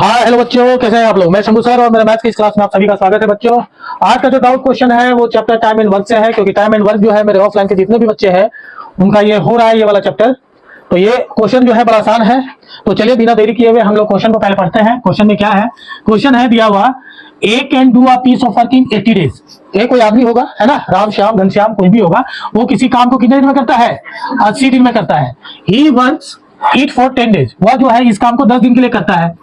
हाँ हेलो बच्चों, कैसे हैं आप लोग। मैं शंभू सर और मेरे मैथ्स की इस क्लास में आप सभी का स्वागत है बच्चों। आज का जो डाउट क्वेश्चन है वो चैप्टर टाइम एंड वर्क से है, क्योंकि टाइम एंड वर्क जो है मेरे ऑफलाइन के जितने भी बच्चे हैं उनका ये हो रहा है, ये वाला चैप्टर। तो ये क्वेश्चन जो है बड़ा आसान है। तो चलिए बिना देरी किए हुए हम लोग क्वेश्चन को पहले पढ़ते हैं। क्वेश्चन में क्या है, क्वेश्चन है दिया हुआ A can do a piece of work in 80 days. A कोई आदमी होगा, है ना, राम श्याम घनश्याम कोई भी होगा, वो किसी काम को कितने दिन में करता है, 80 दिन में करता है। He works it for 10 days, वह जो है इस काम को 10 दिन के लिए करता है।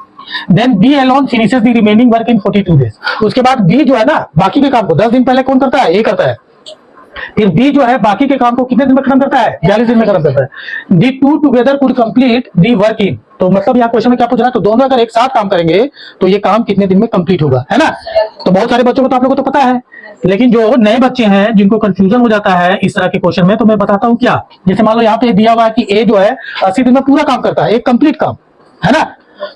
Then B alone finishes the remaining work in 42 days. उसके बाद बी जो है ना बाकी के काम को 10 दिन पहले कौन करता है, ए करता है। फिर बी जो है बाकी के काम को कितने दिन में खत्म करता है, 42 दिन में खत्म करता है। The two together could complete the work in. तो मतलब यहाँ क्वेश्चन में क्या पूछ रहा है, तो दोनों अगर एक साथ काम करेंगे तो ये काम कितने दिन में कंप्लीट होगा, है ना। तो बहुत सारे बच्चों को तो आप लोगों को तो पता है, लेकिन जो नए बच्चे हैं जिनको कंफ्यूजन हो जाता है इस तरह के क्वेश्चन में, तो मैं बताता हूँ क्या। जैसे मान लो यहाँ पे दिया हुआ है कि ए जो है 80 दिन में पूरा काम करता है, एक कंप्लीट काम, है ना।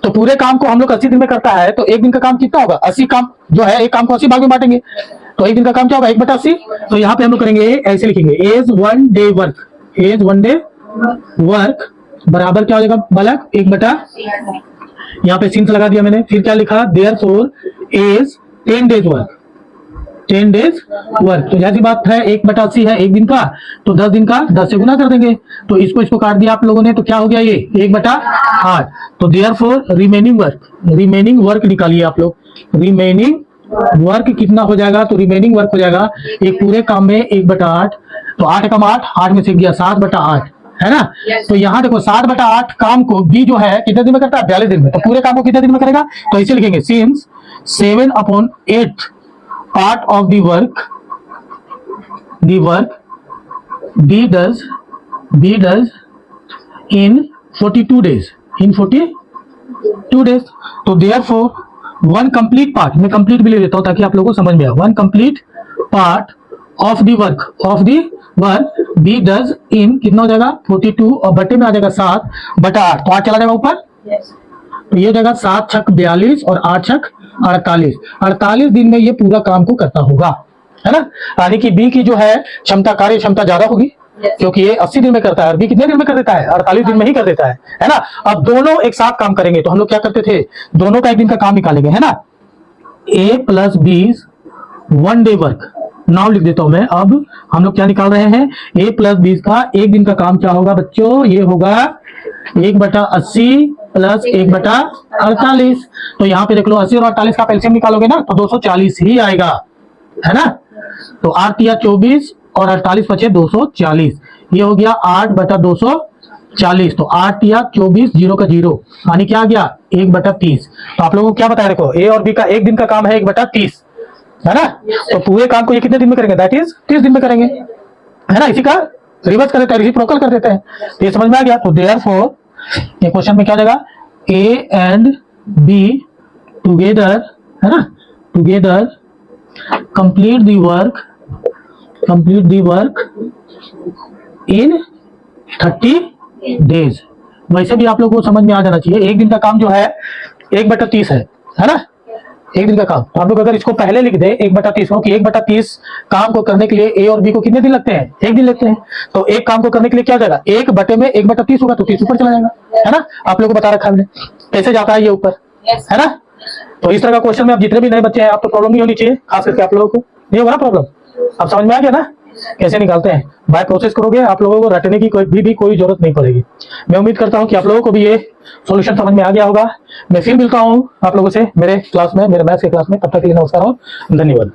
तो पूरे काम को हम लोग 80 दिन में करता है, तो एक दिन का काम कितना होगा, 80 काम जो है एक काम को 80 भाग में बांटेंगे, तो एक दिन का काम क्या होगा, 1/80। तो यहाँ पे हम लोग करेंगे ऐसे लिखेंगे, as 1 day work, as 1 day work बराबर क्या हो जाएगा बालक, 1/, यहाँ पे सिंस लगा दिया मैंने। फिर क्या लिखा, therefore as 10 days work, 10 days work. तो जैसी बात है 1/80 है एक दिन का, तो 10 दिन का 10 से गुना कर देंगे। तो इसको काट दिया आप लोगों ने, तो क्या हो गया ये 1/8। तो देयरफॉर रिमेनिंग वर्क निकालिए आप लोग। रिमेनिंग वर्क कितना हो जाएगा, तो रिमेनिंग वर्क हो जाएगा एक पूरे काम में 1/8। तो 8 कम 8, 8 में से गया 7/8, है ना। तो यहाँ देखो 7/8 काम को बी जो है कितने दिन में करता है, 42 दिन में। तो पूरे काम को कितने दिन में करेगा, तो ऐसे लिखेंगे, since 7/8 part of the work B does in 42 days, तो therefore one complete part, मैं complete भी ले लेता हूं ताकि आप लोगों को समझ में आए। one complete part of the work B does in कितना हो जाएगा 42, और बटे में आ जाएगा 7/8, तो 8 चला जाएगा ऊपर। तो ये हो जाएगा 7 छक 42 और 8 छक 48 दिन में ये पूरा काम को करता होगा, है ना। यानी कि बी की जो है क्षमता, कार्य क्षमता ज्यादा होगी, क्योंकि ये 80 दिन में करता है और बी कितने दिन में कर देता है, 48 दिन में ही कर देता है ना। अब दोनों एक साथ काम करेंगे तो हम लोग क्या करते थे, दोनों का एक दिन का काम निकालेंगे, है ना। A plus B 1 day work, now लिख देता हूं मैं। अब हम लोग क्या निकाल रहे हैं, ए प्लस बी का एक दिन का काम क्या होगा बच्चों, ये होगा 1/80 प्लस 1/48। तो यहाँ पे देख लो 80 और 48 का एलसीएम निकालोगे ना तो 240 ही आएगा, है ना। तो 8 या 24 और 48 बचे 240, ये हो गया 8/240। तो 8 या 24, 0 का 0, यानी क्या आ गया 1/30। तो आप लोगों को क्या बताया, देखो ए और बी का एक दिन का काम है 1/30, है ना। तो पूरे काम को ये कितने दिन में करेंगे, दैट इज 30 दिन में करेंगे, है ना। इसी का रिवर्स कर देते हैं, रेसिप्रोकल कर देते हैं। तो ये समझ में आ गया। तो देयरफॉर ये क्वेश्चन में क्या जाएगा, ए एंड बी टुगेदर, है ना, together complete the work in 30 days. वैसे भी आप लोगों को समझ में आ जाना चाहिए, एक दिन का काम जो है 1/30 है ना, एक दिन का काम। तो आप लोग अगर इसको पहले लिख दे 1/30 हो, कि 1/30 काम को करने के लिए ए और बी को कितने दिन लगते हैं, एक दिन लगते हैं। तो एक काम को करने के लिए क्या जाएगा, 1 बटे में 1/30 होगा, तो 30 ऊपर चला जाएगा, है ना। आप लोगों को बता रखा है हमने कैसे जाता है ये ऊपर, है ना। तो इस तरह का क्वेश्चन में आप जितने भी नए बच्चे हैं आप तो प्रॉब्लम नहीं होनी चाहिए, खास करके आप लोगों को नहीं होगा ना प्रॉब्लम। अब समझ में आ गया ना कैसे निकालते हैं, बाय प्रोसेस करोगे आप लोगों को रटने की कोई जरूरत नहीं पड़ेगी। मैं उम्मीद करता हूं कि आप लोगों को भी ये सॉल्यूशन समझ में आ गया होगा। मैं फिर मिलता हूं आप लोगों से मेरे क्लास में, मेरे मैथ्स के क्लास में। तब तक के लिए नमस्कार और धन्यवाद।